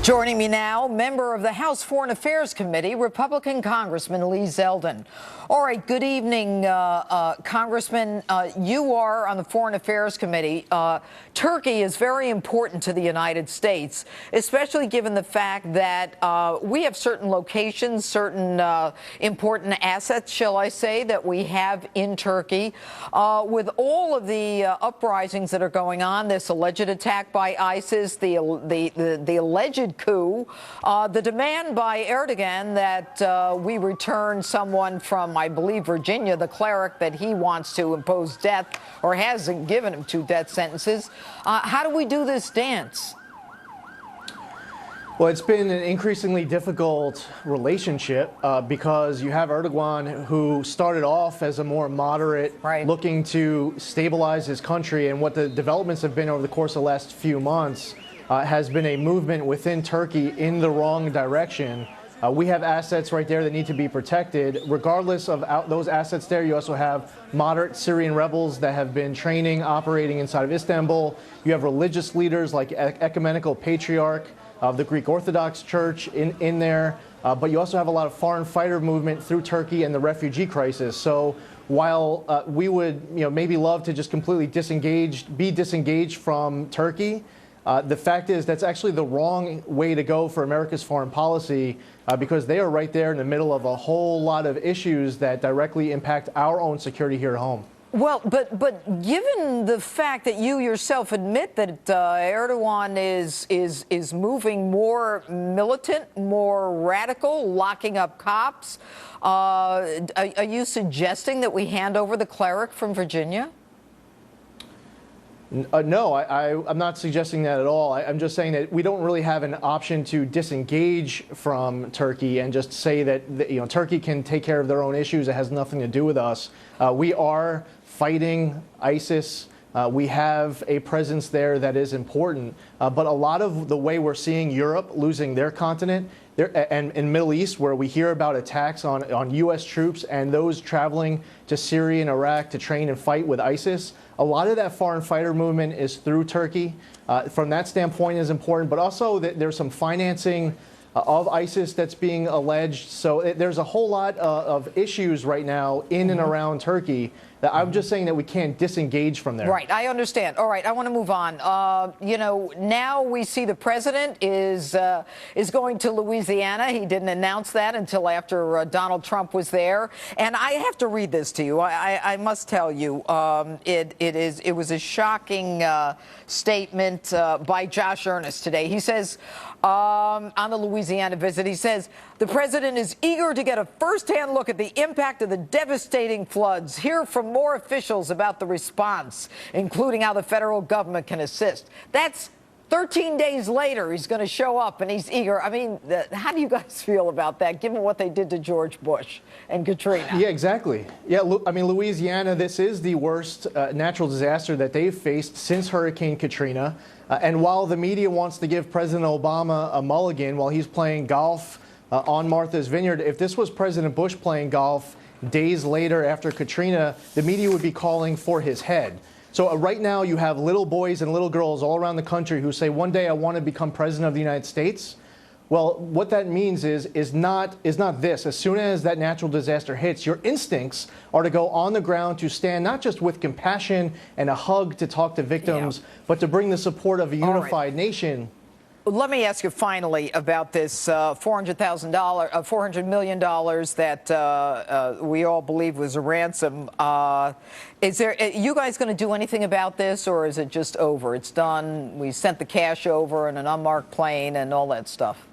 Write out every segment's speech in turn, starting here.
Joining me now, member of the House Foreign Affairs Committee, Republican Congressman Lee Zeldin. All right, good evening, Congressman. You are on the Foreign Affairs Committee. Turkey is very important to the United States, especially given the fact that we have certain locations, certain important assets, shall I say, that we have in Turkey. With all of the uprisings that are going on, this alleged attack by ISIS, the alleged coup, the demand by Erdogan that we return someone from, I believe, Virginia, the cleric that he wants to impose death or hasn't given him 2 death sentences. How do we do this dance? Well, it's been an increasingly difficult relationship because you have Erdogan, who started off as a more moderate, looking to stabilize his country, and what the developments have been over the course of the last few months has been a movement within Turkey in the wrong direction. We have assets right there that need to be protected. Regardless of those assets there, you also have moderate Syrian rebels that have been training, operating inside of Istanbul. You have religious leaders like Ecumenical Patriarch of the Greek Orthodox Church in there. But you also have a lot of foreign fighter movement through Turkey and the refugee crisis. So while we would maybe love to just completely be disengaged from Turkey, the fact is that's actually the wrong way to go for America's foreign policy because they are right there in the middle of a whole lot of issues that directly impact our own security here at home. Well, but given the fact that you yourself admit that Erdogan is moving more militant, more radical, locking up cops, are you suggesting that we hand over the cleric from Virginia? No, I'm not suggesting that at all. I'm just saying that we don't really have an option to disengage from Turkey and just say that Turkey can take care of their own issues. It has nothing to do with us. We are fighting ISIS. We have a presence there that is important. But a lot of the way we're seeing Europe losing their continent and in the Middle East, where we hear about attacks on U.S. troops and those traveling to Syria and Iraq to train and fight with ISIS, a lot of that foreign fighter movement is through Turkey. From that standpoint is important, but also there's some financing of ISIS that's being alleged. So there's a whole lot of issues right now in and around Turkey that I'm just saying that we can't disengage from there. Right, I understand. All right, I want to move on. Now we see the president is going to Louisiana. He didn't announce that until after Donald Trump was there. And I have to read this to you. I must tell you, it was a shocking statement by Josh Earnest today. He says, on the Louisiana visit, he says, the president is eager to get a first-hand look at the impact of the devastating floods, hear from more officials about the response, including how the federal government can assist. That's 13 days later, he's going to show up, and he's eager. I mean, how do you guys feel about that, given what they did to George Bush and Katrina? Yeah, exactly. Yeah, I mean, Louisiana, this is the worst natural disaster that they've faced since Hurricane Katrina. And while the media wants to give President Obama a mulligan while he's playing golf on Martha's Vineyard, if this was President Bush playing golf days later after Katrina, the media would be calling for his head. So right now you have little boys and little girls all around the country who say, one day I want to become president of the United States. Well, what that means is not this. As soon as that natural disaster hits, your instincts are to go on the ground to stand not just with compassion and a hug to talk to victims, but to bring the support of a unified nation. Let me ask you finally about this $400 million that we all believe was a ransom. Is you guys going to do anything about this, or is it just over? It's done. We sent the cash over in an unmarked plane and all that stuff.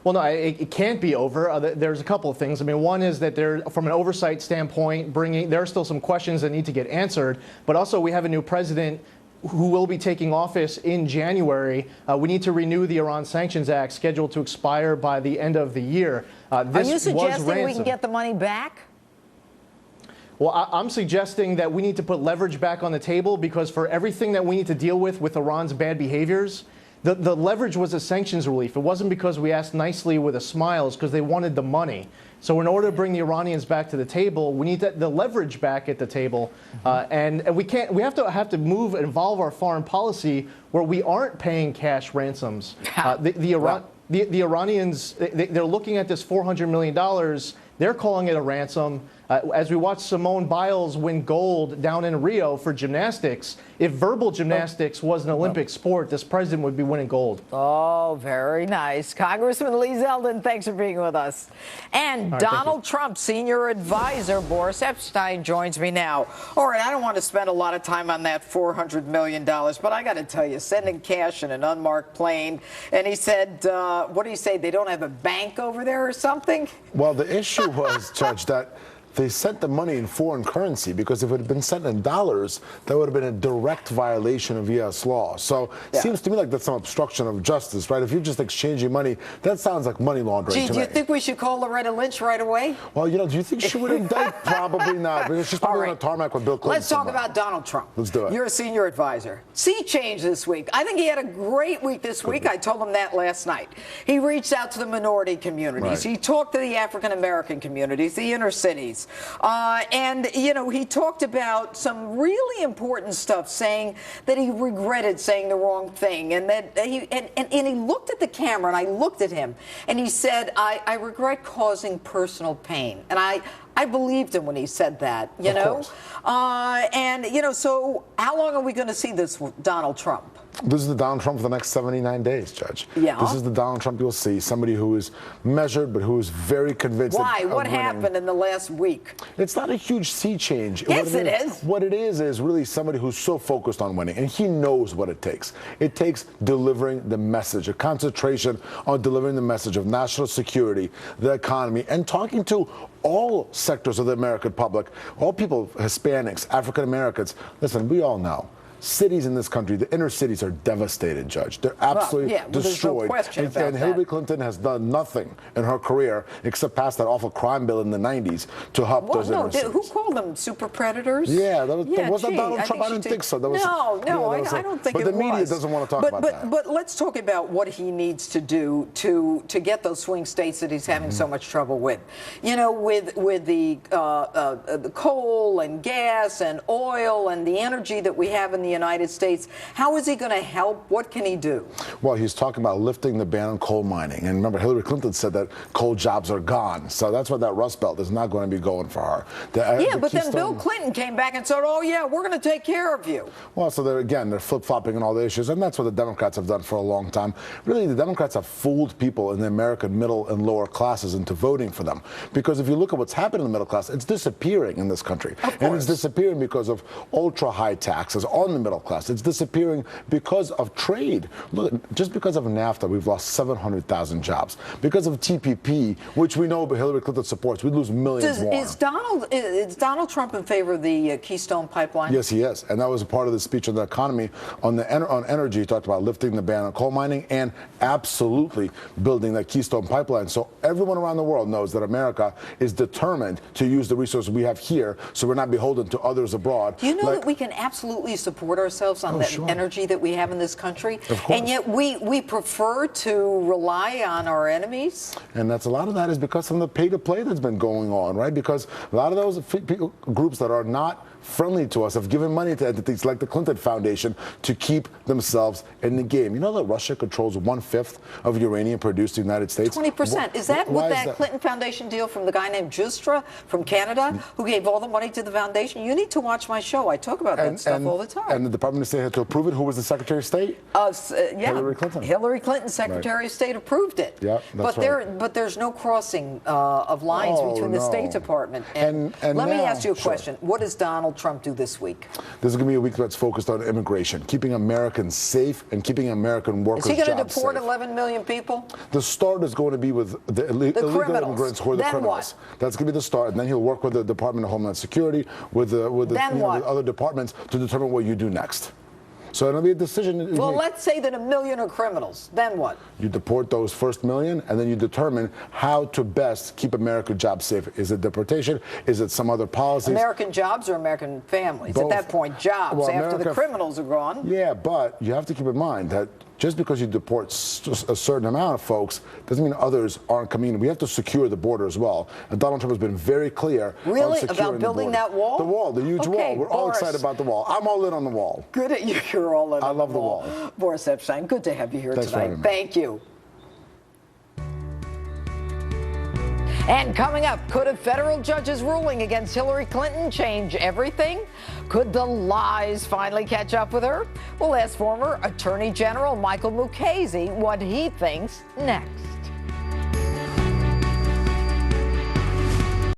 Well, no, it can't be over. There's a couple of things. I mean, one is that from an oversight standpoint, there are still some questions that need to get answered. But also, we have a new president who will be taking office in January. We need to renew the Iran Sanctions Act, scheduled to expire by the end of the year. Are you suggesting we can get the money back? Well, I'm suggesting that we need to put leverage back on the table, because for everything that we need to deal with Iran's bad behaviors, The leverage was a sanctions relief. It wasn't because we asked nicely with a smile. It's because they wanted the money. So in order to bring the Iranians back to the table, we need the leverage back at the table, and we have to move and evolve our foreign policy where we aren't paying cash ransoms. The Iranians, they're looking at this $400 million. They're calling it a ransom. As we watch Simone Biles win gold down in Rio for gymnastics, if verbal gymnastics was an Olympic sport, this president would be winning gold. Oh, very nice. Congressman Lee Zeldin, thanks for being with us. And Donald Trump, senior advisor Boris Epshteyn, joins me now. All right, I don't want to spend a lot of time on that $400 million, but I got to tell you, sending cash in an unmarked plane. And he said, what did he say? They don't have a bank over there or something? Well, the issue was, Judge, that they sent the money in foreign currency, because if it had been sent in dollars, that would have been a direct violation of U.S. law. So it seems to me like that's some obstruction of justice, right? If you're just exchanging money, that sounds like money laundering to me. Do you think we should call Loretta Lynch right away? Well, you know, do you think she would indict? Probably not, because she's probably on a tarmac with Bill Clinton. Let's talk about Donald Trump. Let's do it. You're a senior advisor. Sea change this week. I think he had a great week this week. I told him that last night. He reached out to the minority communities. He talked to the African-American communities, the inner cities. And, you know, he talked about some really important stuff, saying that he regretted saying the wrong thing, and that he looked at the camera, and I looked at him, and he said, I regret causing personal pain. And I believed him when he said that, you know. And, you know, so how long are we going to see this Donald Trump? This is the Donald Trump for the next 79 days, Judge. Yeah. This is the Donald Trump you'll see, somebody who is measured, but who is very convinced. Why? What happened in the last week? It's not a huge sea change. Yes, it is. What it is really somebody who's so focused on winning, and he knows what it takes. It takes delivering the message, a concentration on delivering the message of national security, the economy, and talking to all sectors of the American public, all people, Hispanics, African Americans. Listen, we all know. Cities in this country, the inner cities are devastated, Judge. They're absolutely destroyed. There's no question about and Hillary Clinton has done nothing in her career except pass that awful crime bill in the 90s to help those inner cities. Who called them super predators? Yeah, was that Donald Trump? I didn't think so. I don't think it was. But the media doesn't want to talk about that. But let's talk about what he needs to do to get those swing states that he's having so much trouble with. You know, with the coal and gas and oil and the energy that we have in the United States. How is he going to help? What can he do? Well, he's talking about lifting the ban on coal mining. And remember, Hillary Clinton said that coal jobs are gone. So that's why that Rust Belt is not going to be going for her. But then Bill Clinton came back and said, oh, yeah, we're going to take care of you. Well, so they're flip-flopping on all the issues. And that's what the Democrats have done for a long time. Really, the Democrats have fooled people in the American middle and lower classes into voting for them. Because if you look at what's happened in the middle class, it's disappearing in this country. And it's disappearing because of ultra-high taxes on the middle class. It's disappearing because of trade. Look, just because of NAFTA, we've lost 700,000 jobs. Because of TPP, which we know Hillary Clinton supports, we'd lose millions more. Is Donald Trump in favor of the Keystone Pipeline? Yes, he is. And that was a part of the speech on the economy. On energy, he talked about lifting the ban on coal mining and absolutely building that Keystone Pipeline. So everyone around the world knows that America is determined to use the resources we have here so we're not beholden to others abroad. Do you know that we can absolutely support ourselves on the energy that we have in this country? Of course. And yet we prefer to rely on our enemies? And a lot of that is because of the pay-to-play that's been going on, right? Because a lot of those groups that are not friendly to us have given money to entities like the Clinton Foundation to keep themselves in the game. You know that Russia controls 1/5 of uranium produced in the United States? 20%. Is that what that Clinton Foundation deal from the guy named Justra from Canada, who gave all the money to the foundation? You need to watch my show. I talk about that stuff all the time. And the Department of State had to approve it. Who was the Secretary of State? Hillary Clinton. Hillary Clinton, Secretary of State, approved it. Yeah, that's but there's no crossing of lines between the State Department and let me ask you a question. What does Donald Trump do this week? This is going to be a week that's focused on immigration, keeping Americans safe and keeping American workers' jobs safe. Is he going to deport 11 million people? The start is going to be with the illegal immigrants who are the criminals. That's going to be the start. And then he'll work with the Department of Homeland Security, with the other departments to determine what you do next. So it'll be a decision. Well, let's say that 1 million are criminals. Then what? You deport those first million, and then you determine how to best keep American jobs safe. Is it deportation? Is it some other policies? American jobs or American families? Both. At that point, jobs. Well, after the criminals are gone. Yeah, but you have to keep in mind that just because you deport a certain amount of folks doesn't mean others aren't coming in. We have to secure the border as well. And Donald Trump has been very clear on securing about building that wall? The wall, the huge wall. We're all excited about the wall. I'm all in on the wall. Good at you. You're all in. I love the wall. Boris Epshteyn, good to have you here Thanks tonight. Thank you. And coming up, could a federal judge's ruling against Hillary Clinton change everything? Could the lies finally catch up with her? We'll ask former Attorney General Michael Mukasey what he thinks next.